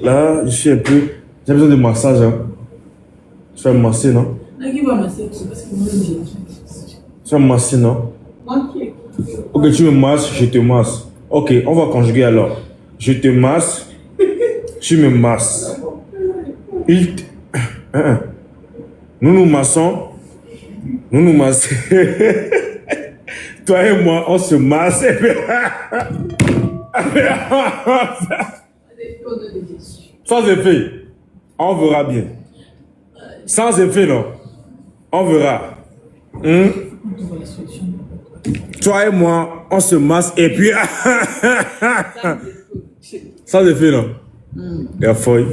Là, je suis un peu... J'ai besoin de massage. Hein. Tu vas me masser, non? Qui va masser? Tu vas me masser, non? Ok, tu me masses, je te masse. Ok, on va conjuguer alors. Je te masse, tu me masses. Nous nous massons. Nous nous massons. Toi et moi, on se masse. Sans effet, on verra bien. Sans effet, non. On verra. Toi et moi, on se masse et puis... Sans effet, non. La feuille.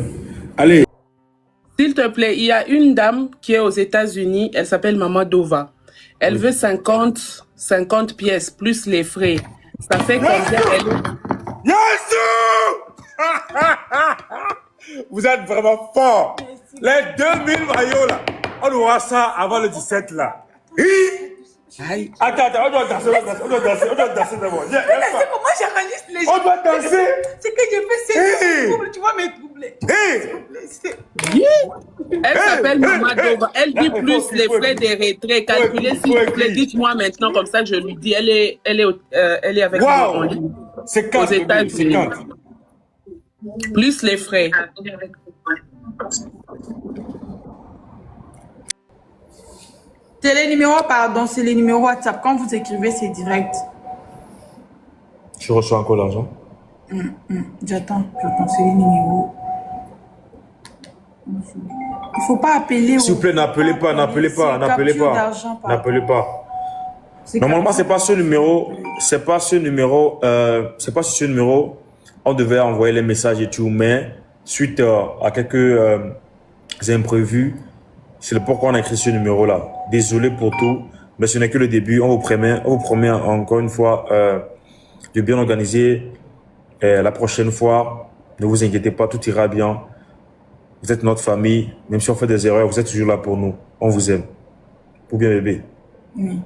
Allez. S'il te plaît, il y a une dame qui est aux États-Unis, elle s'appelle Maman Dova. Elle veut 50 pièces plus les frais. Ça fait combien elle... Vous êtes vraiment fort. Les 2000 maillots là, on aura ça avant le 17 là. Attends, on doit danser d'abord. C'est comment j'enregistre les gens. On doit danser. C'est que j'ai fait 7 jours, tu vas me troubler. Elle s'appelle Maman Dova. Elle dit plus les frais des retraits. Calculez s'il vous plaît. Dites-moi maintenant comme ça je lui dis. Elle est avec moi en ligne. C'est quand aux États-Unis. Plus les frais. C'est les numéros, pardon, c'est les numéros WhatsApp. Quand vous écrivez, c'est direct. Tu reçois encore l'argent? J'attends, c'est les numéros. Il faut pas appeler. S'il vous plaît, n'appelez pas. N'appelez pas. Normalement, c'est pas ce numéro. C'est pas ce numéro. On devait envoyer les messages et tout, mais suite à quelques imprévus, c'est le pourquoi on a écrit ce numéro-là. Désolé pour tout, mais ce n'est que le début. On vous promet encore une fois de bien organiser la prochaine fois. Ne vous inquiétez pas, tout ira bien. Vous êtes notre famille. Même si on fait des erreurs, vous êtes toujours là pour nous. On vous aime. Ou bien bébé. Oui.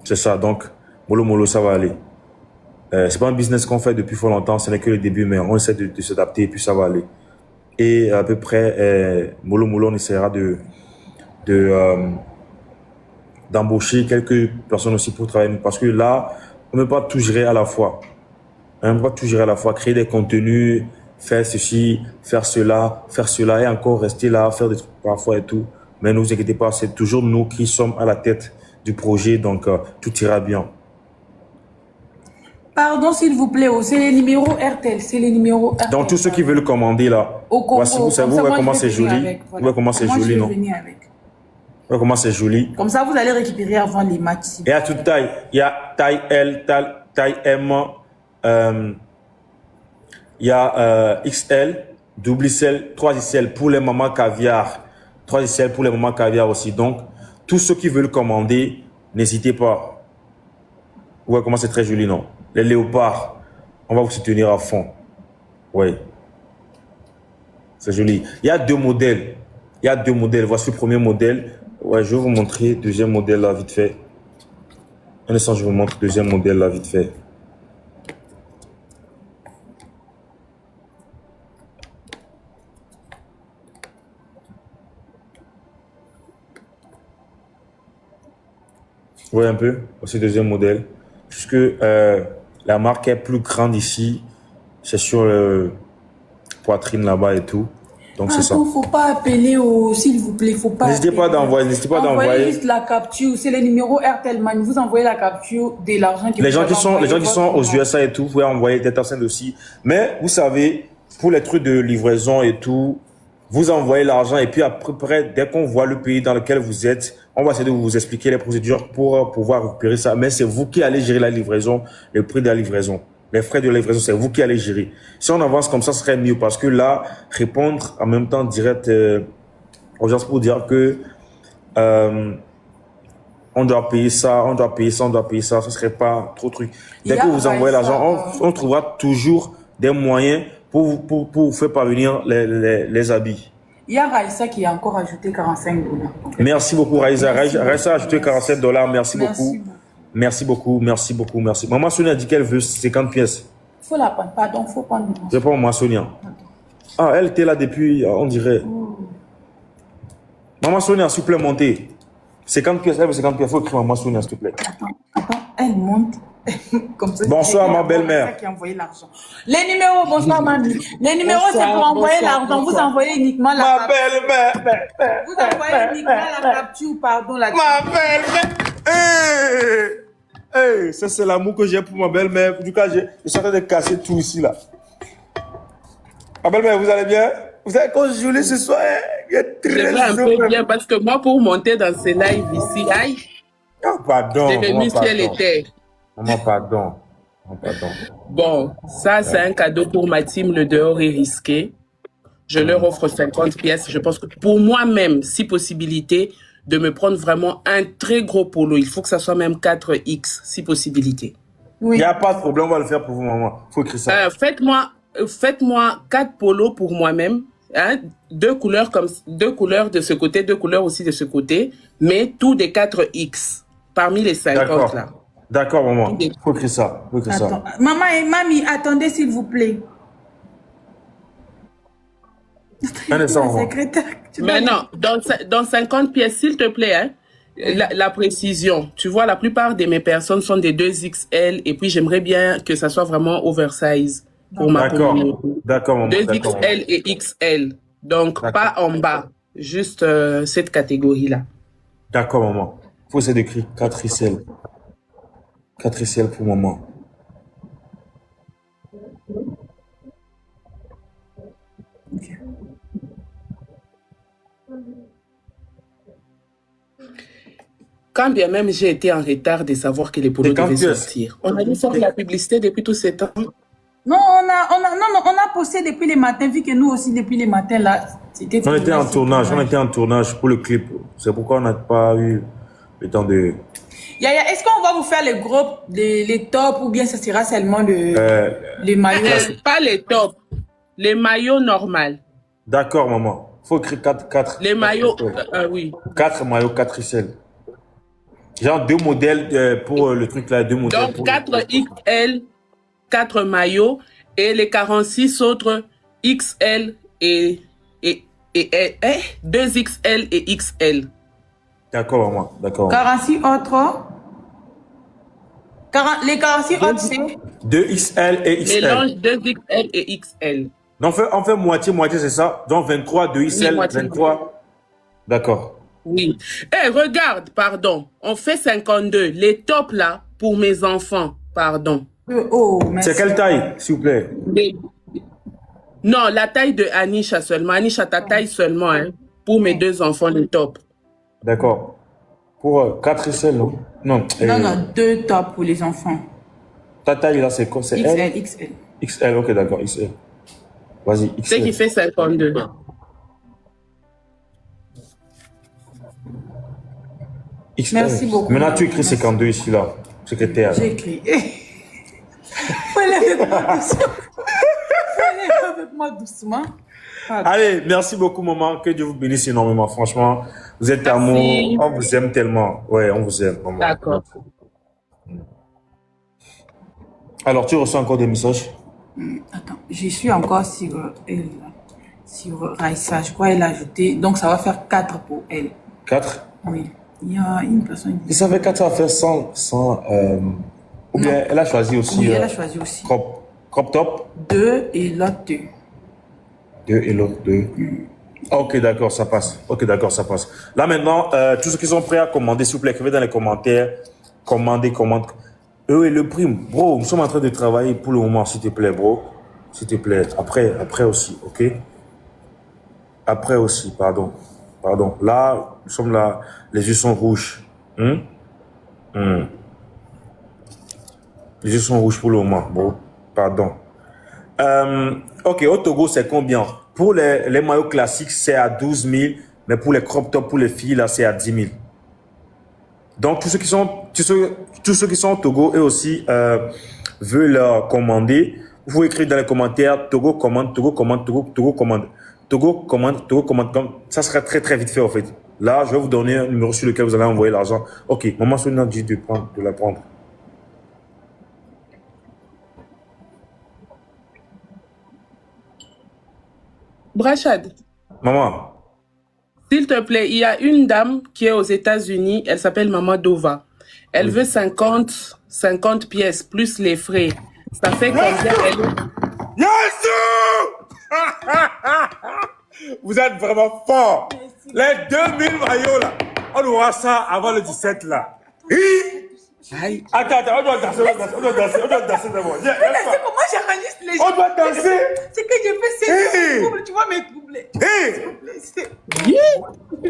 C'est ça, donc, mollo, ça va aller. C'est pas un business qu'on fait depuis fort longtemps, ce n'est que le début, mais on essaie de s'adapter et puis ça va aller. Et à peu près, mollo, on essaiera d'embaucher quelques personnes aussi pour travailler, parce que là, on ne peut pas tout gérer à la fois. On ne peut pas tout gérer à la fois, créer des contenus, faire ceci, faire cela, et encore rester là, faire des trucs parfois et tout. Mais ne vous inquiétez pas, c'est toujours nous qui sommes à la tête du projet, donc tout ira bien. Pardon, s'il vous plaît, c'est les numéros RTL, Donc, tous ceux qui veulent commander là, voici, vous savez comment c'est joli. Vous voyez comment c'est joli, non? Vous voyez comment c'est joli. Comme ça, vous allez récupérer avant les matchs. Et à toute taille, il y a taille L, taille M, il y a XL, double XL, 3XL pour les mamans caviar. 3XL pour les mamans caviar aussi. Donc, tous ceux qui veulent commander, n'hésitez pas. Vous voyez comment c'est très joli, non? Les léopards, on va vous soutenir à fond. Oui. C'est joli. Il y a deux modèles. Voici le premier modèle. Ouais, je vais vous montrer le deuxième modèle là, vite fait. Un instant, je vous montre le deuxième modèle là, vite fait. Oui, un peu. Voici le deuxième modèle. Puisque la marque est plus grande ici. C'est sur le poitrine là-bas et tout. Donc c'est ça. Il ne faut pas appeler s'il vous plaît, faut pas. N'hésitez pas d'envoyer. Envoyez juste la capture. C'est les numéros RTL Man. Vous envoyez la capture de l'argent les gens qui sont aux USA et tout, vous pouvez envoyer des personnes aussi. Mais vous savez, pour les trucs de livraison et tout, vous envoyez l'argent et puis après, dès qu'on voit le pays dans lequel vous êtes, on va essayer de vous expliquer les procédures pour pouvoir récupérer ça. Mais c'est vous qui allez gérer la livraison, le prix de la livraison. Les frais de livraison, c'est vous qui allez gérer. Si on avance comme ça, ce serait mieux parce que là, répondre en même temps direct aux gens pour dire que on doit payer ça, ce serait pas trop truc. Dès que vous envoyez l'argent, on trouvera toujours des moyens pour vous faire parvenir les habits. Il y a Raïssa qui a encore ajouté 45 $. Merci beaucoup, Raïssa. Raïssa a ajouté 47 $. Merci beaucoup. Maman Sonia a dit qu'elle veut 50 pièces. Faut la prendre. Pardon, faut prendre. Je prends Maman Sonia. Ah, elle était là depuis, on dirait. Maman Sonia, s'il vous plaît, montez. 50 pièces, elle veut 50 pièces. Il faut écrire Maman Sonia, s'il te plaît. Attends, elle monte. Comme ça, Bonsoir, ma belle-mère. C'est ça qui a envoyé l'argent. Les numéros, bonsoir, mamie. Les numéros, c'est pour envoyer l'argent. Vous envoyez uniquement la Ma capture. belle-mère. Vous envoyez uniquement la capture, pardon, la Ma belle-mère. Hey, ça c'est l'amour que j'ai pour ma belle-mère. Du coup, je suis en train de casser tout ici, là. Ma belle-mère, vous allez bien? Vous avez congelé ce soir? Il est Je très vais un peu bien parce que moi, pour monter dans ces lives ici, aïe, Oh, pardon. j'ai venu ciel et terre. Maman, pardon. Maman, pardon. Bon, ça, c'est un cadeau pour ma team. Le dehors est risqué. Je leur offre 50 pièces. Je pense que pour moi-même, si possibilité, de me prendre vraiment un très gros polo. Il faut que ça soit même 4X, si possibilité. Il Oui. n'y a pas de problème, on va le faire pour vous, maman. Il faut écrire ça. Faites-moi 4 polos pour moi-même. Hein, deux couleurs de ce côté, 2 couleurs aussi de ce côté, mais tout des 4X parmi les 50 là. D'accord, maman. Il faut écrire ça. Faut écrire Attends. ça. Maman et mamie, attendez s'il vous plaît. Un instant, La maman. secrétaire. Mais non, dans 50 pièces, s'il te plaît, hein, la précision. Tu vois, la plupart de mes personnes sont des 2XL et puis j'aimerais bien que ça soit vraiment oversize pour ma D'accord. communauté. D'accord, maman. D'accord, 2XL et XL. Donc, pas en bas, juste cette catégorie-là. D'accord, maman. Il faut essayer d'écrire 4XL. 4XL pour maman. Ok. Quand bien même j'ai été en retard de savoir que les polos Et quand devaient tu es- sortir. On a dû faire la publicité depuis tous ces temps. Non, on a posté depuis les matins, vu que nous aussi, depuis les matins, là, c'était... On était en tournage. On était en tournage pour le clip. C'est pourquoi on n'a pas eu le temps de... Yaya, est-ce qu'on va vous faire les groupes, les tops, ou bien ça sera seulement les maillots? Pas les tops, les maillots normaux. D'accord, maman. Il faut écrire 4. Les maillots, oui. 4 maillots, 4XL. Genre 2 modèles pour le truc là, 2 modèles. Donc pour 4XL, 4 maillots et les 46 autres XL et 2XL et XL. D'accord, maman. D'accord. 46 autres. Les 46 autres, c'est... 2XL et XL. Mélange 2XL et XL. Donc, on fait moitié, c'est ça? Donc, 23, 2XL, Oui, moitié. 23. D'accord. Oui. Eh, regarde, pardon. On fait 52. Les tops là, pour mes enfants, pardon. Oh, merci. C'est quelle taille, s'il vous plaît? Non, la taille de Anisha seulement. Anisha, ta taille seulement, hein, pour mes 2 enfants, les tops. D'accord. Pour 4XL, non? Non. Non, 2 tops pour les enfants. Ta taille là, c'est quoi? C'est L? XL. XL, ok, d'accord, XL. Vas-y, Ce qui XL. fait 52. XL. Merci beaucoup. Maintenant, tu écris 52 ici, là. Secrétaire. J'ai écrit. Faut aller avec moi doucement. Faut aller avec moi doucement. Allez, merci beaucoup, maman. Que Dieu vous bénisse énormément. Franchement, vous êtes Merci. amour. On vous aime tellement. Ouais, on vous aime, maman. D'accord. Alors, tu reçois encore des messages? Attends, je suis encore sur elle. Sur Raissa, je crois qu'elle a ajouté. Donc, ça va faire 4 pour elle. 4? Oui. Il y a une personne Et ça fait 4 à faire sans ou bien elle a choisi aussi. Oui, elle a choisi aussi. Crop top. 2 et l'autre 2. 2 et l'autre 2. Ok, d'accord, ça passe. Ok, d'accord, ça passe. Là maintenant, tous ceux qui sont prêts à commander, s'il vous plaît, écrivez dans les commentaires. Commandez. Et le prime, bro, nous sommes en train de travailler pour le moment, s'il te plaît, bro. S'il te plaît. Après aussi, ok? Après aussi, pardon. Là, nous sommes là, les yeux sont rouges. Les yeux sont rouges pour le moment, bro. Pardon. Ok, au Togo, c'est combien? Pour les maillots classiques, c'est à 12 000. Mais pour les crop tops, pour les filles, là, c'est à 10 000. Donc, tous ceux qui sont au Togo et aussi veulent commander, vous pouvez écrire dans les commentaires Togo commande. Ça sera très très vite fait en fait. Là, je vais vous donner un numéro sur lequel vous allez envoyer l'argent. Ok, maman Sonia dit de la prendre. Brachad, Maman. s'il te plaît, il y a une dame qui est aux États-Unis, elle s'appelle Maman Dova. Elle veut 50 pièces plus les frais. Ça fait combien Vous êtes vraiment fort. Les 2000 maillots là, on aura ça avant le 17 là. Aïe. Attends, on doit danser d'abord. Mais c'est comment j'enregistre les gens. On doit danser. C'est que je fais ces doubles, tu vois mes doublés.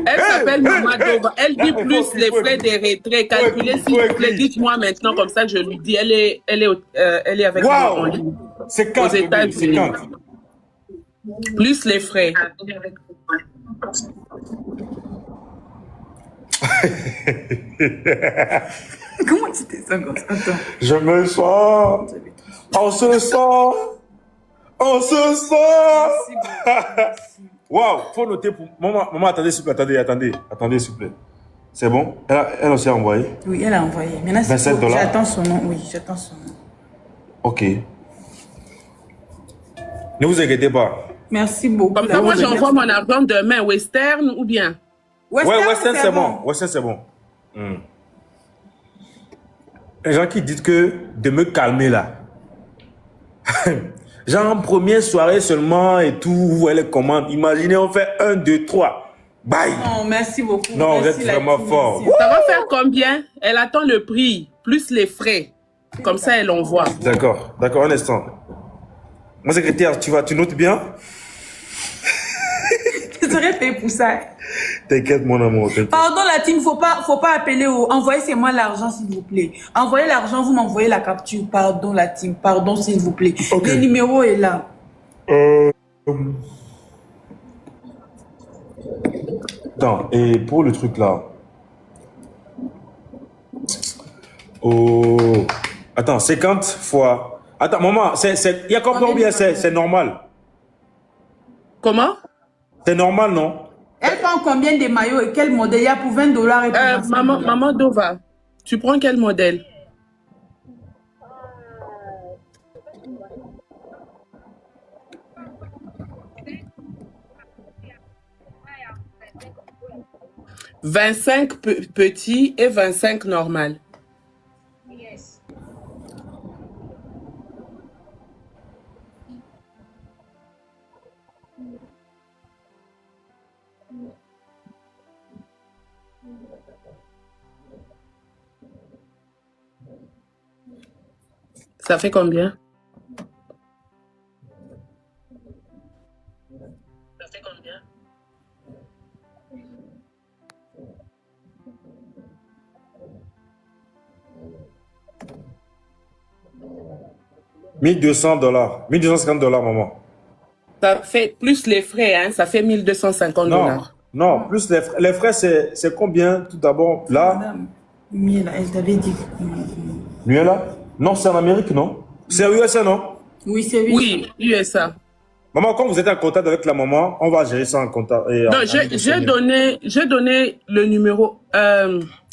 Elle s'appelle Maman Dova. Elle dit plus les frais des retraits. Calculez s'il vous plaît. Dites-moi maintenant comme ça, je lui dis. Elle est avec nous en ligne. C'est Aux 40. États-Unis. Plus les frais. Comment tu t'es ça? Attends. Je me sens. On se sent. On se sent. Waouh, faut noter pour. Maman, attendez, s'il vous plaît. Attendez, s'il vous plaît. C'est bon? Elle aussi a envoyé? Oui, elle a envoyé. Maintenant, c'est 27 $. J'attends son nom. Oui, j'attends son nom. Ok. Ne vous inquiétez pas. Merci beaucoup. Comme ça, moi, j'envoie mon argent demain. Western ou bien? Western, c'est bon. Western, c'est bon. Les gens qui disent que de me calmer là. Genre en première soirée seulement et tout, vous voyez les commandes. Imaginez, on fait 1, 2, 3. Bye. Non, merci beaucoup. Non, merci, vous êtes vraiment fort. Ça va faire combien? Elle attend le prix, plus les frais. Comme ça, elle envoie. D'accord, un instant. Mon secrétaire, tu notes bien? Je serais payé pour ça. T'inquiète, mon amour. T'inquiète. Pardon, la team, faut pas appeler envoyez-moi l'argent, s'il vous plaît. Envoyez l'argent, vous m'envoyez la capture. Pardon, la team. Pardon, s'il vous plaît. Okay. Le numéro est là. Attends, et pour le truc là. Oh. Attends, 50 fois. Attends, maman, il y a combien? C'est normal. Comment? C'est normal, non? Elle prend combien de maillots et quel modèle? Il y a pour 20 $ et pour 25 $. Maman Dova, tu prends quel modèle? « 25 petits et 25 normal. » Ça fait combien? Ça fait combien? $1,200. $1,250, maman. Ça fait plus les frais, hein? Ça fait 1250 $. Non, plus les frais, c'est combien tout d'abord là? Madame, Miela, elle t'avait dit. Mieux là? Non, c'est en Amérique, non? C'est aux USA, non? Oui, c'est lui. Oui, USA. Maman, quand vous êtes en contact avec la maman, on va gérer ça en contact. Non, j'ai donné le numéro.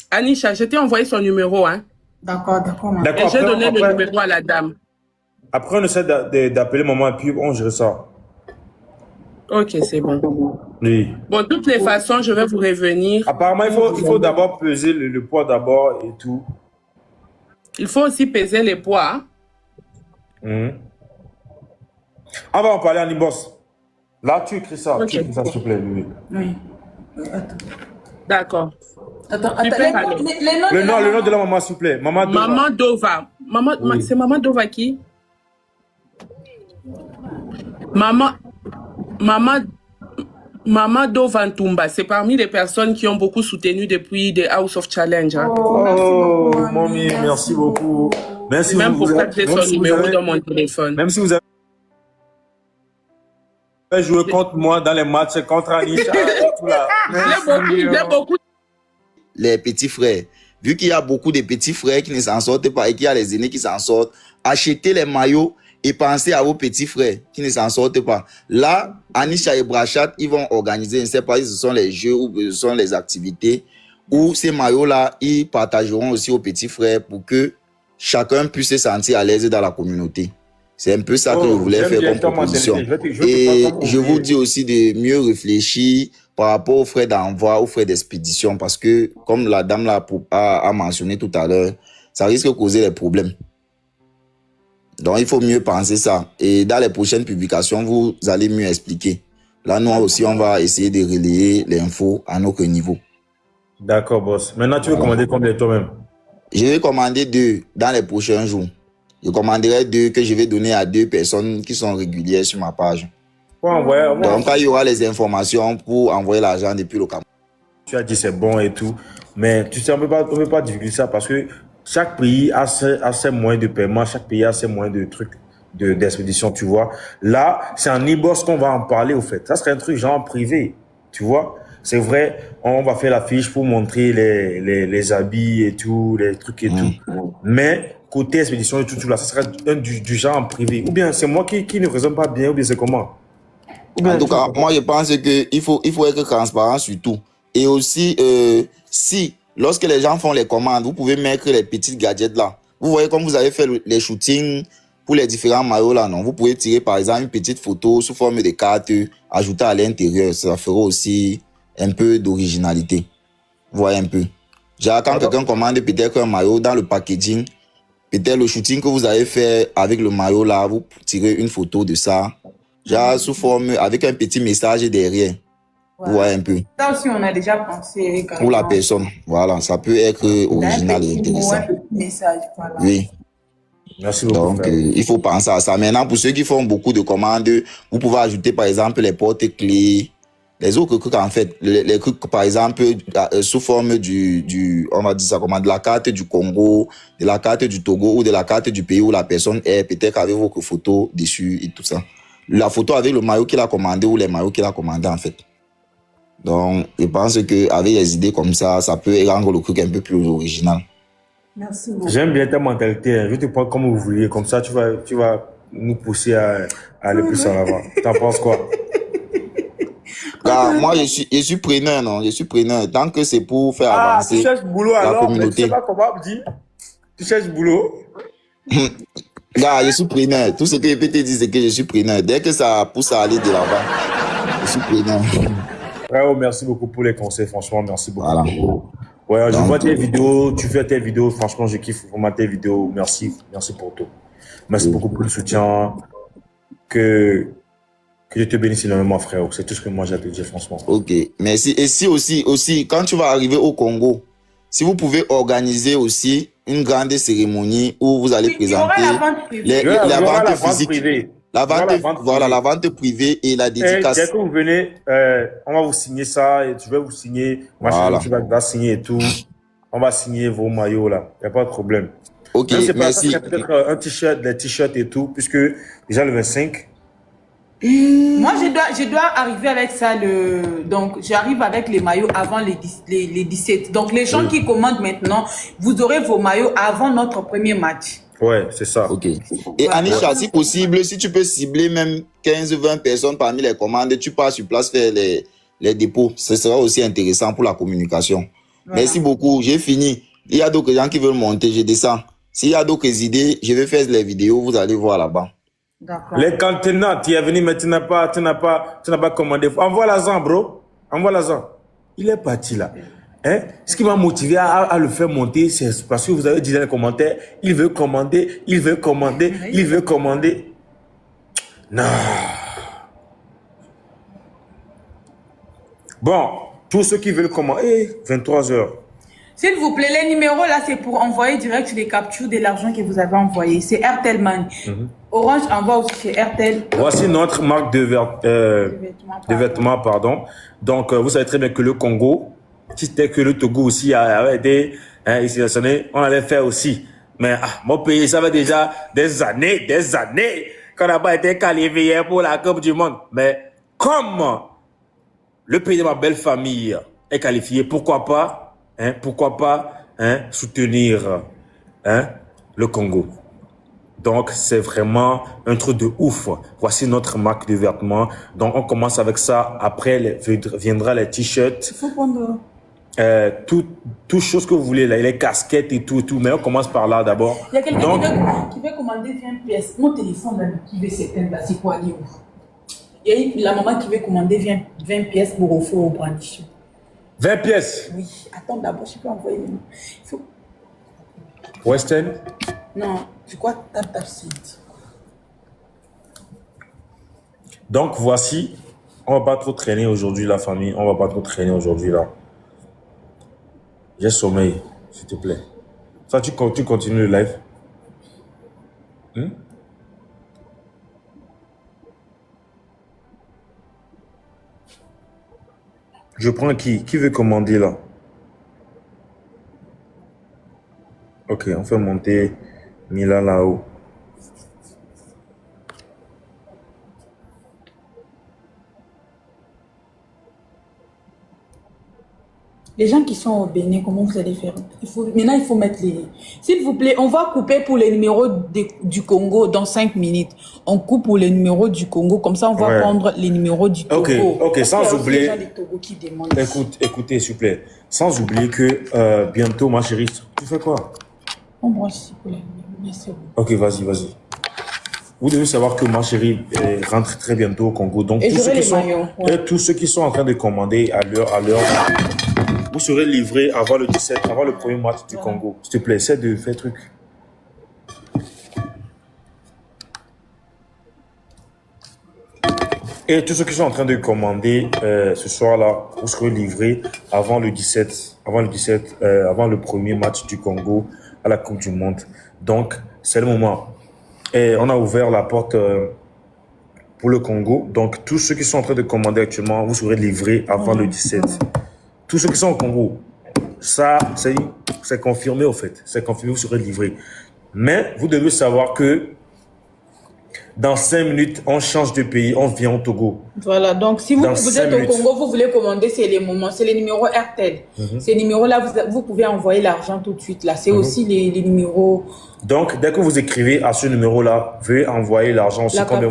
Anisha, je t'ai envoyé son numéro, hein? D'accord, maman. Et j'ai donné le numéro à la dame. Après, on essaie d'appeler maman et puis on gère ça. Ok, c'est bon. Oui. Bon, de toutes les façons, je vais vous revenir. Apparemment, il faut d'abord peser le poids d'abord et tout. Il faut aussi peser les poids. On va en parler en inbox. Là, tu écris ça. Okay. Tu écris ça, s'il te plaît. Oui. Attends. D'accord. Attends. Le nom de la maman, s'il vous plaît. Maman Dova. Oui. C'est Maman Dova qui? Maman Dova Ntumba. C'est parmi les personnes qui ont beaucoup soutenu depuis The House of Challenge. Hein. Oh, mamie, merci beaucoup. Merci. Même pour ça, j'ai son numéro dans mon téléphone. Même si vous avez joué contre moi dans les matchs contre Anisha. J'ai beaucoup. Les petits frères. Vu qu'il y a beaucoup de petits frères qui ne s'en sortent pas et qu'il y a les aînés qui s'en sortent, achetez les maillots et pensez à vos petits frères qui ne s'en sortent pas. Là, Anisha et Brachat, ils vont organiser, je ne sais pas si ce sont les jeux ou ce sont les activités, où ces maillots-là, ils partageront aussi aux petits frères pour que chacun puisse se sentir à l'aise dans la communauté. C'est un peu ça que je voulais j'aime faire bien comme ta proposition. mentalité. Je vais te Et faire comme je vous ouvrier. dis aussi de mieux réfléchir par rapport aux frais d'envoi, aux frais d'expédition, parce que, comme la dame là a mentionné tout à l'heure, ça risque de causer des problèmes. Donc, il faut mieux penser ça. Et dans les prochaines publications, vous allez mieux expliquer. Là, nous aussi, on va essayer de relayer l'info à notre niveau. D'accord, boss. Maintenant, tu veux Voilà. commander combien toi-même? Je vais commander 2 dans les prochains jours. Je commanderai 2 que je vais donner à 2 personnes qui sont régulières sur ma page. Ouais, envoyer. Donc, quand il y aura les informations pour envoyer l'argent depuis le Cameroun. Tu as dit c'est bon et tout. Mais tu sais, on ne peut pas divulguer ça parce que chaque pays a ses moyens de paiement, chaque pays a ses moyens de trucs d'expédition, tu vois. Là, c'est en e-boss qu'on va en parler, au fait. Ça serait un truc genre privé, tu vois. C'est vrai, on va faire l'affiche pour montrer les habits et tout, les trucs et tout. Mais côté expédition et tout là, ça serait du genre en privé. Ou bien c'est moi qui ne raisonne pas bien, ou bien c'est comment? En tout cas, moi, je pense qu'il faut être transparent sur tout. Et aussi, si, lorsque les gens font les commandes, vous pouvez mettre les petites gadgets là. Vous voyez comme vous avez fait les shootings pour les différents maillots là, non? Vous pouvez tirer par exemple une petite photo sous forme de carte, ajouter à l'intérieur. Ça fera aussi un peu d'originalité. Vous voyez un peu. Genre, quand quelqu'un commande peut-être un maillot dans le packaging, peut-être le shooting que vous avez fait avec le maillot là, vous tirez une photo de ça. Genre, sous forme, avec un petit message derrière. Vous voyez un peu. Ça aussi, on a déjà pensé. Pour la personne. Voilà, ça peut être original et intéressant. Un petit message, voilà. Oui. Merci beaucoup. Donc, il faut penser à ça. Maintenant, pour ceux qui font beaucoup de commandes, vous pouvez ajouter, par exemple, les porte-clés, les autres trucs, en fait. Les trucs, par exemple, sous forme on va dire ça comment, de la carte du Congo, de la carte du Togo ou de la carte du pays où la personne est, peut-être avec vos photos dessus et tout ça. La photo avec le maillot qu'il a commandé ou les maillots qu'il a commandé, en fait. Donc, je pense qu'avec des idées comme ça, ça peut rendre le truc un peu plus original. Merci beaucoup. J'aime bien ta mentalité. Hein. Je te prends comme ouvrier. Comme ça, tu vas nous pousser à aller plus en avant. T'en penses quoi? Moi, je suis preneur, non? Je suis preneur. Tant que c'est pour faire avancer tu cherches boulot la alors, communauté. mais tu sais pas comment on dit? Tu cherches boulot? Je suis preneur. Tout ce que je peux te dire, c'est que je suis preneur. Dès que ça pousse à aller de l'avant, je suis preneur. Frérot, merci beaucoup pour les conseils. Franchement, merci beaucoup. Voilà. Ouais, je vois tes vidéos. Tu fais tes vidéos. Franchement, je kiffe vraiment tes vidéos. Merci. Merci pour tout. Merci beaucoup pour le soutien. Que Dieu te bénisse énormément, frérot. C'est tout ce que moi j'ai à te dire, franchement. Ok, merci. Et si aussi, quand tu vas arriver au Congo, si vous pouvez organiser aussi une grande cérémonie où vous allez présenter la vente physique. La vente privée et la dédicace. Dès que vous venez, on va vous signer ça et je vais vous signer. Voilà. Tu vas signer et tout. On va signer vos maillots là. Il n'y a pas de problème. Ok, merci. Peut-être un t-shirt, des t-shirts et tout, puisque déjà le 25. Moi, je dois arriver avec ça. Donc, j'arrive avec les maillots avant les 17. Donc, les gens qui commandent maintenant, vous aurez vos maillots avant notre premier match. Ouais, c'est ça. Ok. Et Anisha, si possible, si tu peux cibler même 15-20 personnes parmi les commandes, tu pars sur place faire les dépôts. Ce sera aussi intéressant pour la communication. Voilà. Merci beaucoup. J'ai fini. Il y a d'autres gens qui veulent monter, je descends. S'il y a d'autres idées, je vais faire les vidéos, vous allez voir là-bas. Les contenants, tu es venu, mais tu n'as pas commandé. Envoie l'argent, bro. Envoie l'argent. Il est parti là. Hein? Ce qui m'a motivé à le faire monter, c'est parce que vous avez dit dans les commentaires, il veut commander. Non. Bon, tous ceux qui veulent commander, 23h. S'il vous plaît, les numéros là, c'est pour envoyer direct les captures de l'argent que vous avez envoyé. C'est Airtel Money. Orange envoie aussi chez Airtel. Voici notre marque de vêtements, pardon. Donc, vous savez très bien que le Congo, si c'était que le Togo aussi avait été sélectionné, on allait faire aussi. Mais mon pays, ça fait déjà des années qu'on n'a pas été qualifié pour la Coupe du Monde. Mais comme le pays de ma belle famille est qualifié, pourquoi pas soutenir le Congo. Donc, c'est vraiment un truc de ouf. Voici notre marque de vêtements. Donc, on commence avec ça. Après, viendra les t-shirts. Il faut prendre... Tout chose que vous voulez, là, les casquettes et tout, mais on commence par là d'abord. Il y a quelqu'un Donc, qui veut commander 20 pièces. Mon téléphone, là, qui veut s'éteindre, là, c'est quoi, Léo? Il y a la maman qui veut commander 20 pièces pour offrir au brandichon. 20 pièces. Oui, attends d'abord, je peux envoyer les noms. Il faut... Western. Non, je crois tap suite. Donc, voici. On va pas trop traîner aujourd'hui, la famille. On va pas trop traîner aujourd'hui, là. J'ai sommeil, s'il te plaît. Ça, tu continues le live. Je prends qui? Qui veut commander, là? Ok, on fait monter Mila là-haut. Les gens qui sont au Bénin, comment vous allez faire? Maintenant, il faut mettre les... S'il vous plaît, on va couper pour les numéros du Congo dans 5 minutes. On coupe pour les numéros du Congo, comme ça on va prendre les numéros du Togo. Ok, sans oublier... Les gens du Togo qui demandent. Écoutez, s'il vous plaît. Sans oublier que bientôt, ma chérie, tu fais quoi? On branche ici pour les numéros. Merci beaucoup. Ok, vas-y. Vous devez savoir que ma chérie rentre très bientôt au Congo. Donc, et tous ceux qui sont en train de commander à l'heure, vous serez livrés avant le 17, avant le premier match du Congo. S'il te plaît, essaie de faire truc. Et tous ceux qui sont en train de commander ce soir-là, vous serez livrés avant le 17, avant le premier match du Congo à la Coupe du Monde. Donc, c'est le moment. Et on a ouvert la porte pour le Congo. Donc, tous ceux qui sont en train de commander actuellement, vous serez livrés avant le 17. Tous ceux qui sont au Congo, ça, c'est confirmé au fait. C'est confirmé, vous serez livrés. Mais vous devez savoir que dans 5 minutes, on change de pays, on vient au Togo. Voilà, donc si vous êtes au Congo, vous voulez commander, c'est les moments, c'est les numéros RTL. Ces numéros-là, vous pouvez envoyer l'argent tout de suite. Là, c'est aussi les numéros. Donc, dès que vous écrivez à ce numéro-là, veuillez envoyer l'argent aussi. Combien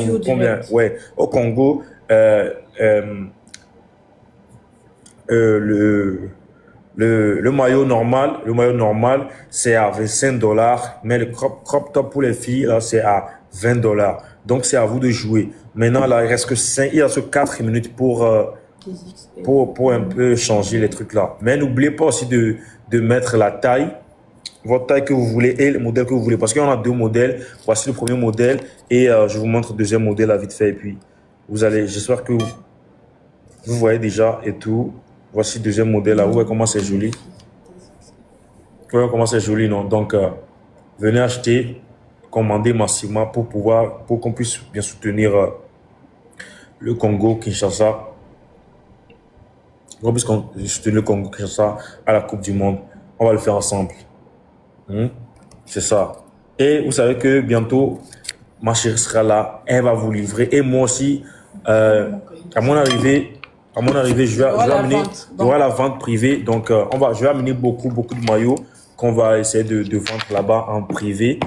ouais, au Congo, le maillot normal, c'est à $25, mais le crop top pour les filles, là, c'est à $20. Donc, c'est à vous de jouer. Maintenant, là, il reste 4 minutes pour un peu changer les trucs là. Mais n'oubliez pas aussi de mettre la taille, votre taille que vous voulez et le modèle que vous voulez. Parce qu'il y en a 2 modèles. Voici le premier modèle et je vous montre le deuxième modèle à vite fait. Et puis, j'espère que vous voyez déjà et tout. Voici le deuxième modèle là. Vous voyez comment c'est joli. Vous voyez comment c'est joli, non? Donc, venez acheter, commander massivement pour qu'on puisse bien soutenir le Congo, Kinshasa. Qu'on puisse soutenir le Congo, Kinshasa à la Coupe du Monde. On va le faire ensemble. C'est ça. Et vous savez que bientôt, ma chérie sera là. Elle va vous livrer. Et moi aussi, à mon arrivée, je vais amener la vente privée. Donc, je vais amener beaucoup de maillots qu'on va essayer de vendre là-bas en privé,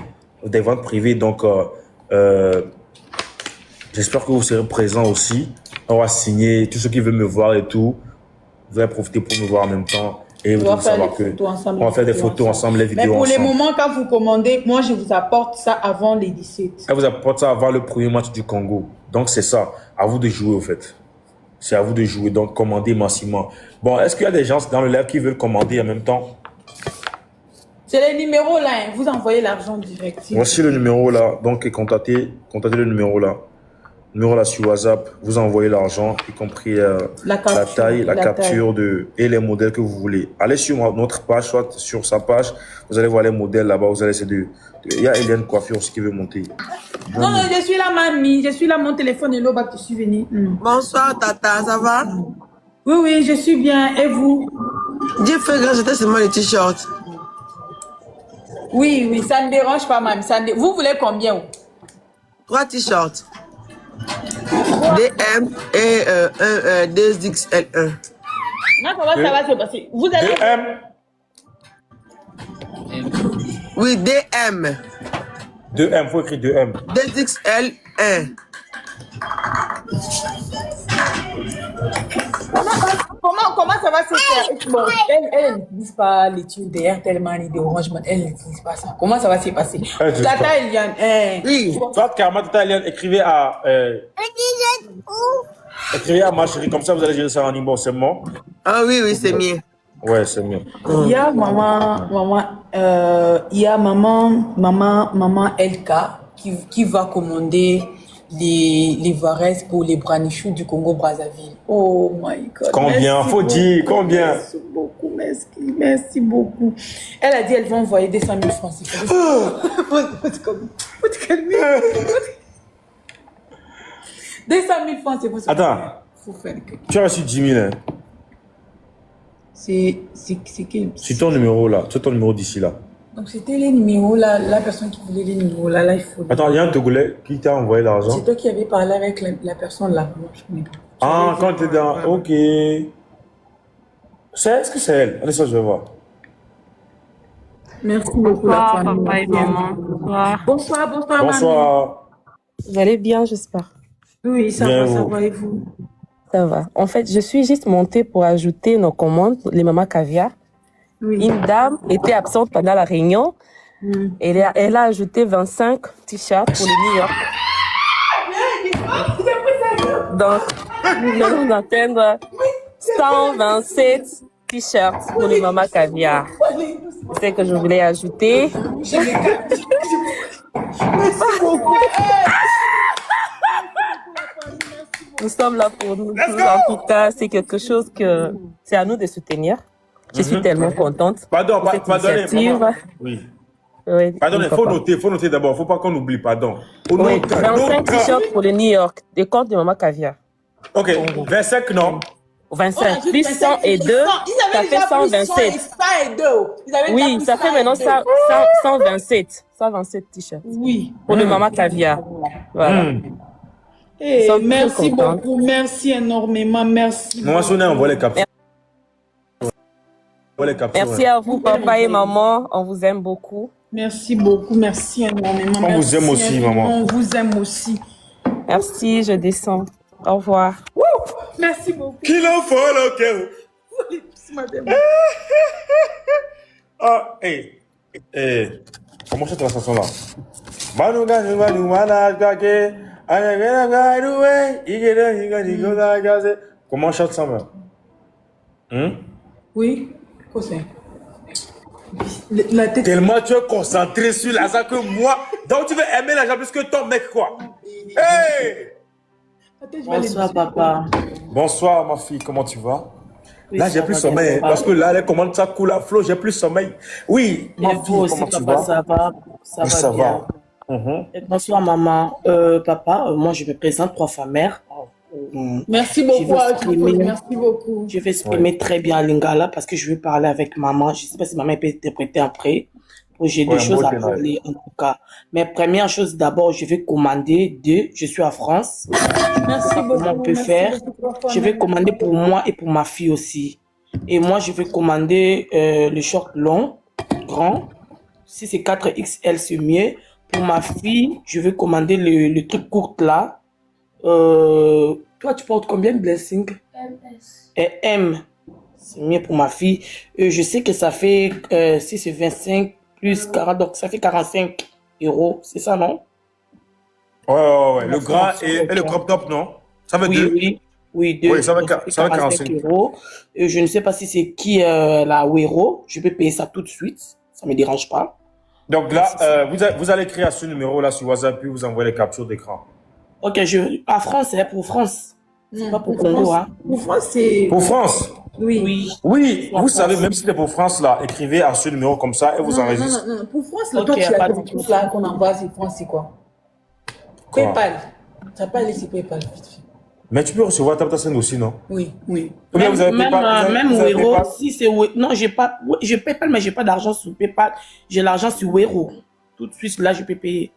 des ventes privées. Donc, j'espère que vous serez présents aussi. On va signer tous ceux qui veulent me voir et tout. Vous allez profiter pour me voir en même temps. Et vous devez savoir que on va faire des photos ensemble, les vidéos ensemble. Mais pour les moments, quand vous commandez, moi, je vous apporte ça avant les 17. Elle vous apporte ça avant le premier match du Congo. Donc, c'est ça. À vous de jouer, au fait. C'est à vous de jouer. Donc, commandez massivement. Bon, est-ce qu'il y a des gens dans le live qui veulent commander en même temps? C'est les numéros là. Hein. Vous envoyez l'argent direct. Voici le numéro là. Donc, contactez le numéro là. Le numéro là sur WhatsApp. Vous envoyez l'argent, y compris la taille, la capture et les modèles que vous voulez. Allez sur notre page, soit sur sa page. Vous allez voir les modèles là-bas. Vous allez essayer il y a Hélène Coiffure aussi qui veut monter. Non, je suis là, mamie. Je suis là, mon téléphone est là, bah, je suis venue. Bonsoir, Tata, ça va? Oui, je suis bien. Et vous? Dieu fait grâce, c'était seulement les t-shirts. Oui, ça ne dérange pas, mamie. Vous voulez combien? 3 t-shirts. DM et 2XL1. Non, comment ça va se passer? Vous allez... DM. Oui, DM. 2M, il faut écrire 2M. 2XL1. Comment ça ça va se faire? Bon, elle n'utilise pas l'étude d'Airtel Money, d'Orange Money. Elle n'utilise pas ça. Comment ça va se passer? Tata Eliane, Oui. Toi, carrément, Tata Eliane, écrivez à ma chérie, comme ça vous allez gérer ça en numéro, c'est bon? Ah oui, oui, c'est mieux. Ouais, c'est mieux. il y a maman LK qui va commander les varaises pour les branichous du Congo-Brazzaville. Oh my God. Combien? Merci Faut beaucoup. dire, combien? Merci beaucoup, merci beaucoup. Elle a dit elle va envoyer 200 000 francs. Faut te calmer. 200 000 francs, c'est pour ça. Attends. Faut faire quelque chose. Tu as reçu 10 000, hein? C'est quel? C'est ton numéro là, c'est ton numéro d'ici là. Donc c'était les numéros là, la personne qui voulait les numéros là, il faut. Attends, il y a un Togolais qui t'a envoyé l'argent. C'est toi qui avais parlé avec la personne là. Moi, je connais pas. Ah, quand t'es dans. Ok. Est-ce que c'est elle? Allez, ça, je vais voir. Merci beaucoup la Bonsoir, famille. papa et maman. Bonsoir. Bonsoir, bonsoir, maman. Bonsoir. Vous allez bien, j'espère. Oui, ça Bien, va, ça vous. va et vous? Ça va. En fait, je suis juste montée pour ajouter nos commandes, les mamas caviar. Oui. Une dame était absente pendant la réunion. Elle a ajouté 25 t-shirts pour les New York. Donc, nous allons atteindre 127 t-shirts pour les mamas caviar. C'est ce que je voulais ajouter. Nous sommes là pour nous. En tout cas, c'est quelque chose que c'est à nous de soutenir. Je suis tellement contente. Pardon, pour cette pardonnez, initiative. maman. Oui. Oui, Pardonnez, pourquoi faut noter d'abord, faut pas qu'on oublie, pardon. Au pas. Oui, nom de- 25 t-shirts pour le New York, des comptes de Maman Caviar. Ok, 25 non. 25 plus 102, ça fait 127. Oui, ça fait maintenant 127. 127 t-shirts Oui. pour le Maman Caviar. Voilà. Eh, Nous sommes très merci contentes. beaucoup, merci énormément, merci. Maman Sonia, envoie les captures. Envoie les captures. Merci à vous, papa et maman. On vous aime beaucoup. Merci beaucoup, merci énormément. On vous aime aussi, maman. On vous aime aussi. Merci, je descends. Au revoir. Merci beaucoup. Qu'il en faut le cœur. Ah, hey. Comment chante la chanson là? Comment chante ça, même? Oui, quoi c'est? La tête. Tellement tu es concentré sur l'argent que moi. Donc tu veux aimer l'argent plus que ton mec, quoi. Hey! Bonsoir, papa. Bonsoir, ma fille, comment tu vas? Oui, Là, j'ai ça plus va sommeil, bien, hein, papa. parce que là, les commandes, ça coule à flot, j'ai plus sommeil. Oui, ma Et fille, vous aussi, comment tu papa, vas? ça va? Ça Oui, va ça bien. va. Et bonsoir, maman. Papa, moi, je me présente trois fois mère. Merci Je beaucoup, veux Alphonse, exprimer- merci beaucoup. Je vais exprimer très bien Lingala parce que je veux parler avec maman. Je ne sais pas si maman peut interpréter après. J'ai Ouais, deux choses à moi, parler en tout cas. Mais première chose, d'abord, je vais commander deux. Je suis en France. Merci beaucoup. Comment on peut merci faire? beaucoup, Je vais commander pour moi et pour ma fille aussi. Et moi, je vais commander le short long, grand. Si c'est 4XL, c'est mieux. Pour ma fille, je vais commander le truc court là. Toi, tu portes combien de blessing? Et M. C'est mieux pour ma fille. Je sais que ça fait, si c'est 25 plus 40, donc ça fait 45 €. C'est ça, non? Ouais. Le grand et le crop top, non? Ça veut Oui, dire. oui. Oui, deux. Oui, ça va Donc, fait 45 €. Je ne sais pas si c'est qui la Wero. Je peux payer ça tout de suite. Ça ne me dérange pas. Donc là, vous allez écrire à ce numéro-là sur WhatsApp, puis vous envoyez les captures d'écran. Ok, en France, c'est pour France. C'est pas pour Pour Congo, France. hein. Pour France, c'est. Pour France? Oui. Oui. Oui, Pour vous France. savez, même si c'est pour France, là, écrivez à ce numéro comme ça et vous enregistrez. Non. Pour France, le Ok, toi, tu pas as de des souci. trucs là qu'on envoie, c'est France, c'est quoi? Quoi? PayPal. Tu n'as pas laissé PayPal, vite fait. Mais tu peux recevoir TapTapSend aussi, non? Oui. Ou bien vous avez Même, PayPal, même vous avez Wero, PayPal? si c'est non, j'ai pas, ouais, je PayPal, mais j'ai pas d'argent sur PayPal. J'ai l'argent sur Wero. Tout de suite, là, je peux payer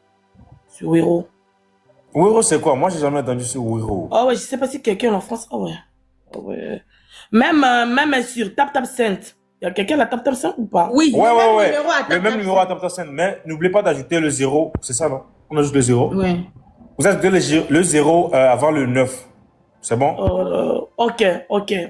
sur Wero. Wero, c'est quoi? Moi, j'ai jamais entendu sur Wero. Oh ouais, je sais pas si quelqu'un en France, oh ouais. Oh ouais. Même sur TapTapSend. Il y a quelqu'un à TapTapSend ou pas? Oui. Ouais. Le Le même numéro à TapTapSend. Mais n'oubliez pas d'ajouter le 0. C'est ça, non? On ajoute le 0. Oui. Vous ajoutez le 0 avant le 9. C'est bon? Ok,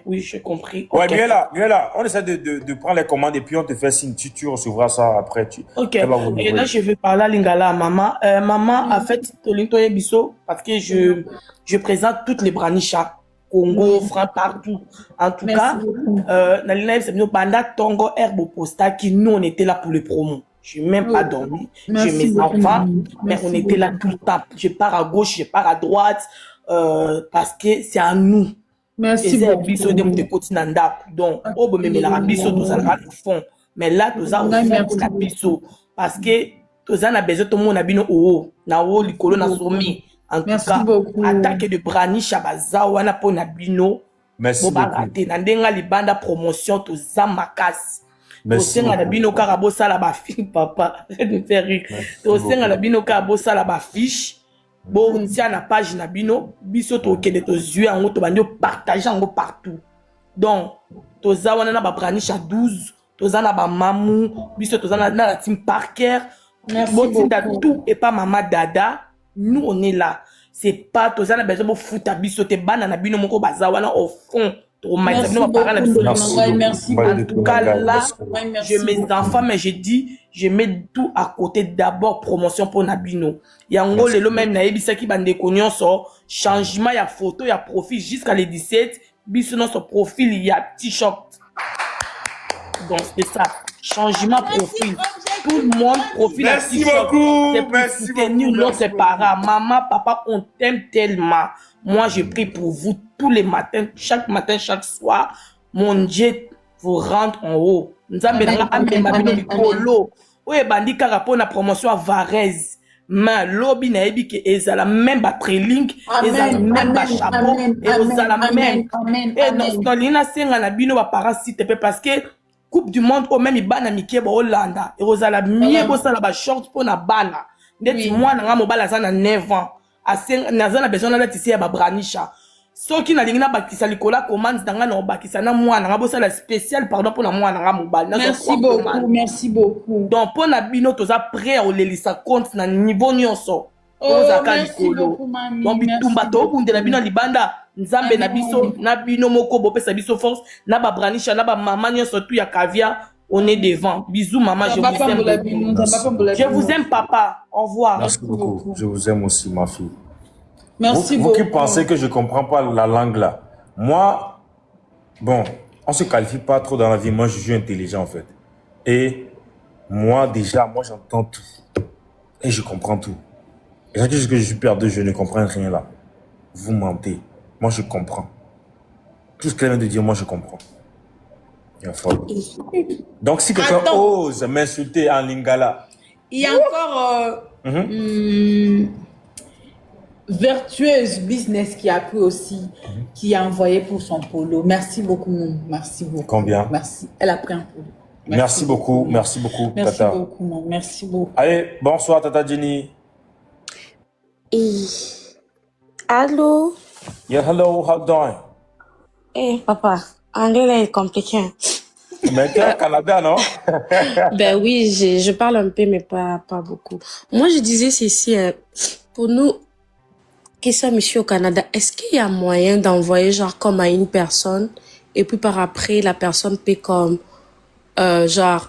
oui, j'ai compris. Ouais, Ok, viens là. On essaie de prendre les commandes et puis on te fait signe. Tu recevras ça après. ok. Elle va vous Et livrer. là, je vais parler à Lingala à maman. Maman, en fait, Tolintoye Bisso, parce que je présente toutes les branichas. Congo, France, partout. En tout Merci cas, beaucoup. Nalina c'est Banda Tongo Herbo Posta qui nous, on était là pour le promo. Je n'ai même pas dormi. J'ai Merci mes beaucoup, enfants, mamie. mais on Merci était là beaucoup. tout le temps. Je pars à gauche, je pars à droite, parce que c'est à nous. Merci Eza beaucoup. biso de mute koti na ndako. Donc, obo memelaka biso tozalaka le fond. Mais là, toza au fond Merci. na biso. Parce que toza na besoin tout na bino oo. Na oo likolo na sommet. En tout Merci cas, beaucoup. attaque de branisha baza wana po na bino. Merci Bo beaucoup. barate. Na ndenga libanda promotion toza makasi. Merci Tosenga na beaucoup. bino kaka bosala ba fiche, papa. Me faire rire. Merci Tosenga na beaucoup. bino kaka bosala ba fiche. Bon, tia na page na bino, biso to kende to zui yango to bandi partager yango partout. Donc, toza wana na ba branisha 12, toza na ba mamu, biso toza na team Parker. Merci Botinda beaucoup. tout et pas maman dada. Nous on est là. C'est pas toza na besoin de fouta biso te bana na bino moko baza wana au fond. Merci beaucoup. Merci En tout cas, là, Merci je mets beaucoup. enfants, mais je dis, je mets tout à côté. D'abord, promotion pour Nabino. Yango, Merci. le même naïbi, qui bande de changement, il y a photo, il y a profil jusqu'à les 17. Biso, dans son profil, il y a t-shirt. Donc, c'est ça. Changement profil. Tout le monde profil à Merci t-shirt. beaucoup. C'est pour Merci soutenir beaucoup. notre Merci parents. Maman, papa, on t'aime tellement. Moi, je prie pour vous tous les matins, chaque matin, chaque soir. Mon Dieu vous rentre en haut. Nous avons oui, bandi karapo na promotion à Varese. Mais lobby na ebi ke ezala même ba trailing, ezala même ba chapeau, et ezala même. Et dans l'ina senga na bino ba parasite pe parce que Coupe du monde au même ibana mike ba Hollanda. Et ezala mieux bo sala ba short pour na bana. Ndeti moi na nga mobala za na 9 ans. Asenga na besoin na tisi ya ba branisha. Soki na lingina bakisa likola commande nanga na bakisa na mwana nga bosala spécial pardon pour na mwana nga mobali. Merci beaucoup. Merci beaucoup. Donc pour na bino toza prêt à olelisa compte na niveau nyonso. Merci beaucoup, mamie. Donc bitumba to bunde na bino libanda nzambe na biso na bino moko bopesa biso force na ba branisha na ba mama nyonso tout ya caviar. On est devant. Bisous maman, je vous aime beaucoup. Je vous aime papa. Au revoir. Merci beaucoup. Je vous aime aussi, ma fille. Merci vous beaucoup. qui pensez que je ne comprends pas la langue là, moi, bon, on ne se qualifie pas trop dans la vie. Moi, je suis intelligent en fait. Et moi, déjà, moi, j'entends tout. Et je comprends tout. Et chaque chose que je suis perdu, je ne comprends rien là. Vous mentez. Moi, je comprends. Tout ce qu'elle vient de dire, moi, je comprends. Donc, si quelqu'un ose m'insulter en lingala, il y a encore Vertueuse Business qui a pris aussi, qui a envoyé pour son polo. Merci beaucoup, merci beaucoup. Combien? Merci. Elle a pris un polo. Merci beaucoup, merci beaucoup, merci Tata. Beaucoup, non. Merci beaucoup. Allez, bonsoir, Tata Jenny. Allô? Yeah, hello, how doing? Eh, papa, anglais est compliqué. Mais tu es au Canada, non? Ben oui, je parle un peu, mais pas beaucoup. Moi, je disais ceci, pour nous, qui sommes ici au Canada, est-ce qu'il y a moyen d'envoyer genre comme à une personne, et puis par après, la personne peut comme, genre,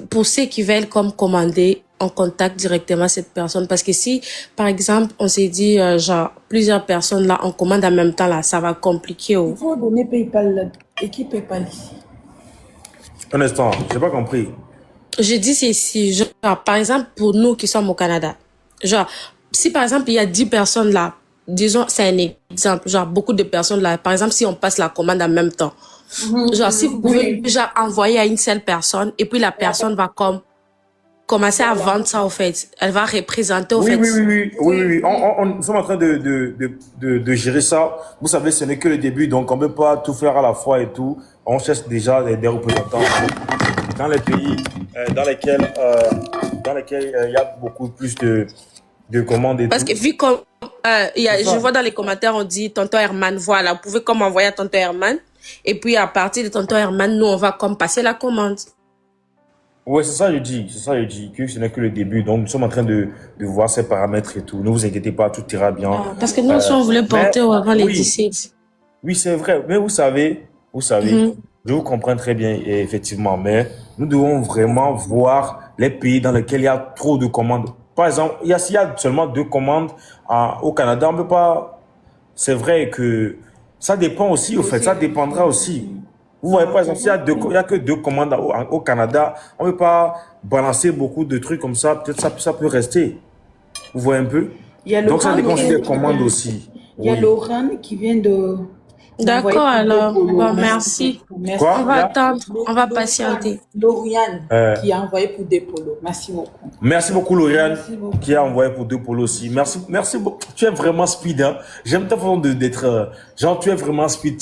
pour ceux qui veulent comme commander, on contacte directement cette personne. Parce que si, par exemple, on s'est dit, genre, plusieurs personnes là, on commande en même temps là, ça va compliquer. Il faut donner PayPal là. Et qui PayPal ici? Un instant, j'ai pas compris. Je dis ceci, genre, par exemple, pour nous qui sommes au Canada, genre, si par exemple, il y a 10 personnes là, disons, c'est un exemple, genre, beaucoup de personnes là, par exemple, si on passe la commande en même temps, genre, si vous pouvez, genre, envoyer à une seule personne, et puis la personne va comme, commencer à vendre ça, au fait. Elle va représenter, au fait. Oui. Nous sommes en train de gérer ça. Vous savez, ce n'est que le début, donc on ne peut pas tout faire à la fois et tout. On cherche déjà des représentants dans les pays dans lesquels il y a beaucoup plus de commandes et parce tout. Que vu comme je vois dans les commentaires, on dit Tonton Herman, voilà, vous pouvez comme envoyer à Tonton Herman. Et puis à partir de Tonton Herman, nous, on va comme passer la commande. Oui, c'est ça, je dis. Que ce n'est que le début. Donc, nous sommes en train de voir ces paramètres et tout. Ne vous inquiétez pas, tout ira bien. Parce que nous, si on voulait porter avant les 17. Oui, c'est vrai. Mais vous savez, Mhm. je vous comprends très bien, et effectivement, mais nous devons vraiment voir les pays dans lesquels il y a trop de commandes. Par exemple, s'il y a seulement 2 commandes au Canada, on ne peut pas. C'est vrai que ça dépend aussi, au fait, ça dépendra aussi. Vous voyez, par exemple, il y a que 2 commandes au Canada, on ne peut pas balancer beaucoup de trucs comme ça, peut-être ça peut rester. Vous voyez un peu? Il y a Donc ça Laurent dépend aussi qui des vient, commandes aussi. il y a Oui. Laurent qui vient d'envoyer D'accord, pour 2 alors. polos. Bon, Merci merci. beaucoup. Merci. Quoi? On va attendre, on va patienter. Lauriane Euh, qui a envoyé pour 2 polos. Merci beaucoup. Merci beaucoup, Lauriane, Merci beaucoup. qui a envoyé pour 2 polos aussi. Merci beaucoup. Tu es vraiment speed, hein. J'aime ta façon d'être. Genre, tu es vraiment speed.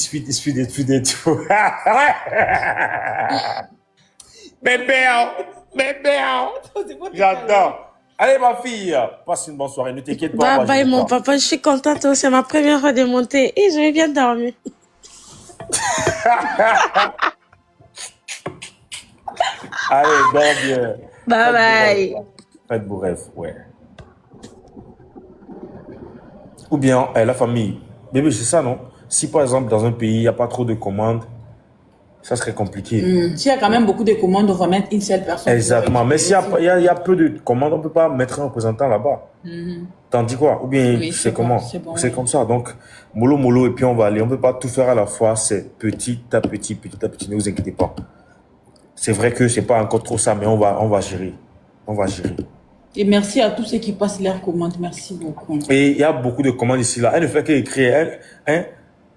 Bébé, j'adore. Allez, ma fille, passe une bonne soirée. Ne t'inquiète pas. Bye moi, je bye, vais mon pas. papa. Je suis contente. C'est ma première fois de monter et je vais bien dormir. Allez, dors bien. Bye bye. Faites vos rêves, ouais. Ou bien, la famille. Bébé, c'est ça, non? Si par exemple, dans un pays, il n'y a pas trop de commandes, ça serait compliqué. S'il y a quand même beaucoup de commandes, on va mettre une seule personne. Exactement. Mais s'il y a peu de commandes, on ne peut pas mettre un représentant là-bas. T'en dis quoi? Ou bien, Oui, c'est c'est bon, comment? c'est bon, C'est oui. comme ça. Donc, mollo, et puis on va aller. On ne peut pas tout faire à la fois. C'est petit à petit. Ne vous inquiétez pas. C'est vrai que c'est pas encore trop ça, mais on va gérer. On va gérer. Et merci à tous ceux qui passent leurs commandes. Merci beaucoup. Et il y a beaucoup de commandes ici, là. Elle ne fait qu'écrire.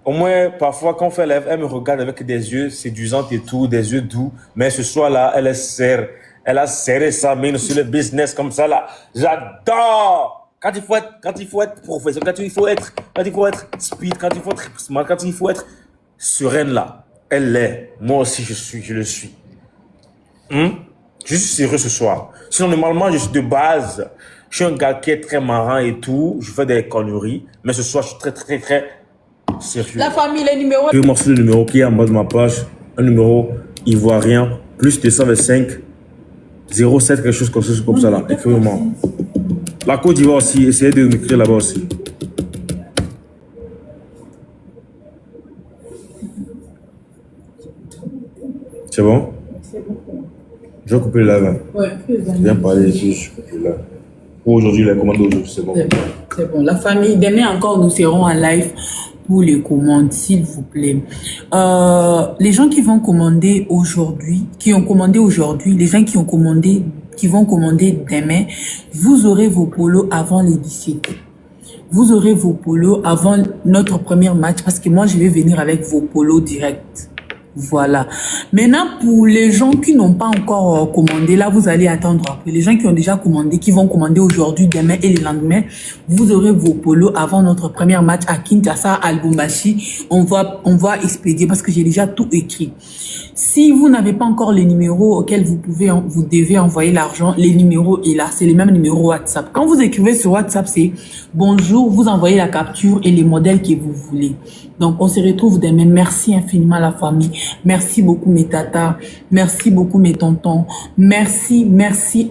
Au moins, parfois, quand on fait l'œuvre, elle me regarde avec des yeux séduisants et tout, des yeux doux. Mais ce soir-là, elle a serré sa main sur le business comme ça, là. J'adore! Quand il faut être professionnel, quand il faut être speed, quand il faut être smart, quand il faut être sereine, là. Elle l'est. Moi aussi, je le suis. Je suis sérieux ce soir. Sinon, normalement, je suis de base. Je suis un gars qui est très marrant et tout. Je fais des conneries. Mais ce soir, je suis très sérieux. La famille, les numéros. Je vais montrer le numéro qui est en bas de ma page. Un numéro ivoirien. Plus 225 07, quelque chose comme ça là. Écrivez-moi. La Côte d'Ivoire aussi. Essayez de m'écrire là-bas aussi. C'est bon? Je vais couper le live. Ouais, Viens parler ici, je coupe le live. Pour aujourd'hui, la commande d'aujourd'hui, c'est bon. c'est bon. La famille, demain encore, nous serons en live pour les commandes, s'il vous plaît. Les gens qui vont commander aujourd'hui, les gens qui vont commander demain, vous aurez vos polos avant les 17. Vous aurez vos polos avant notre premier match parce que moi, je vais venir avec vos polos directs. Voilà. Maintenant, pour les gens qui n'ont pas encore commandé, là, vous allez attendre après. Les gens qui ont déjà commandé, qui vont commander aujourd'hui, demain et le lendemain, vous aurez vos polos avant notre premier match à Kinshasa, à Lubumbashi. On va expédier parce que j'ai déjà tout écrit. Si vous n'avez pas encore les numéros auxquels vous devez envoyer l'argent, les numéros est là, c'est les mêmes numéros WhatsApp. Quand vous écrivez sur WhatsApp, c'est bonjour, vous envoyez la capture et les modèles que vous voulez. Donc, on se retrouve demain. Merci infiniment la famille. Merci beaucoup mes tatas. Merci beaucoup mes tontons. Merci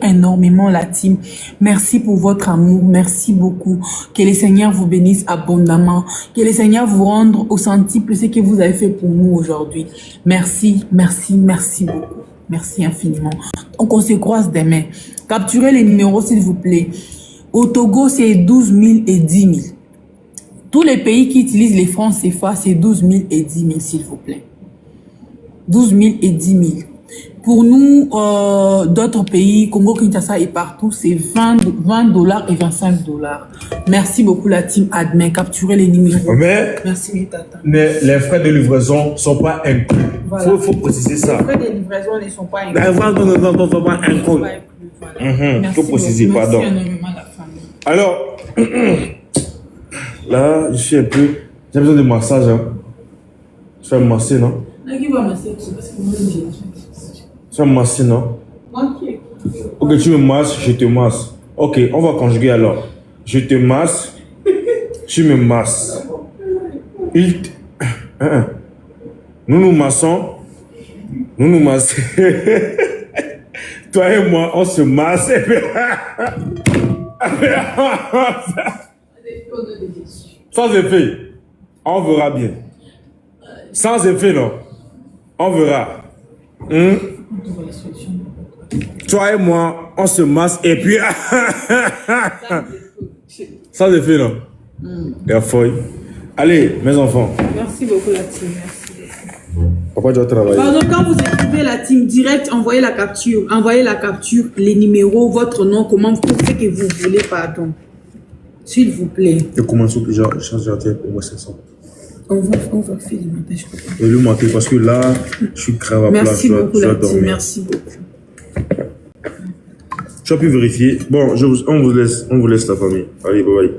énormément la team. Merci pour votre amour. Merci beaucoup. Que le Seigneur vous bénisse abondamment. Que le Seigneur vous rende au centuple ce que vous avez fait pour nous aujourd'hui. Merci beaucoup. Merci infiniment. Donc, on se croise demain. Capturez les numéros, s'il vous plaît. Au Togo, c'est 12 000 et 10 000. Tous les pays qui utilisent les francs CFA, c'est 12 000 et 10 000, s'il vous plaît. 12 000 et 10 000. Pour nous, d'autres pays, Congo, Kinshasa et partout, c'est 20 $ et 25 $. Merci beaucoup la team admin. Capturez les numéros. Mais Merci mes tatas. les frais de livraison ne sont pas inclus. Voilà. Faut préciser ça. Les frais de livraison ne sont pas inclus. Les frais de livraison ne sont pas inclus. Voilà. Merci Faut préciser, beaucoup. pardon. Merci énormément la famille. Alors, là, je suis un peu... J'ai besoin de massage. Hein. Je vais me masser, non? Qui va masser parce que moi, Tu vas me masser, non? Ok. Ok, tu me masses, je te masse. Ok, on va conjuguer alors. Je te masse, tu me masses. Nous nous massons. Toi et moi, on se masse. Ça c'est fait. On verra bien. Sans effet, non. On verra. Toi et moi, on se masse et puis... Sans effet, non. Il y a feuille. Allez, mes enfants. Merci beaucoup, la team. Merci. Pourquoi tu dois travailler? Pardon, quand vous écrivez la team direct, envoyez la capture. Envoyez la capture, les numéros, votre nom, comment tout ce que vous voulez, pardon. S'il vous plaît. Et comment ça que je change de pour moi 500? On va faire du matin, je crois. Et lui mentir parce que là, je suis grave à plat. Merci Je dois beaucoup, la team. dormir. Merci beaucoup. Tu as pu vérifier. Bon, on vous laisse la famille. Allez, bye bye.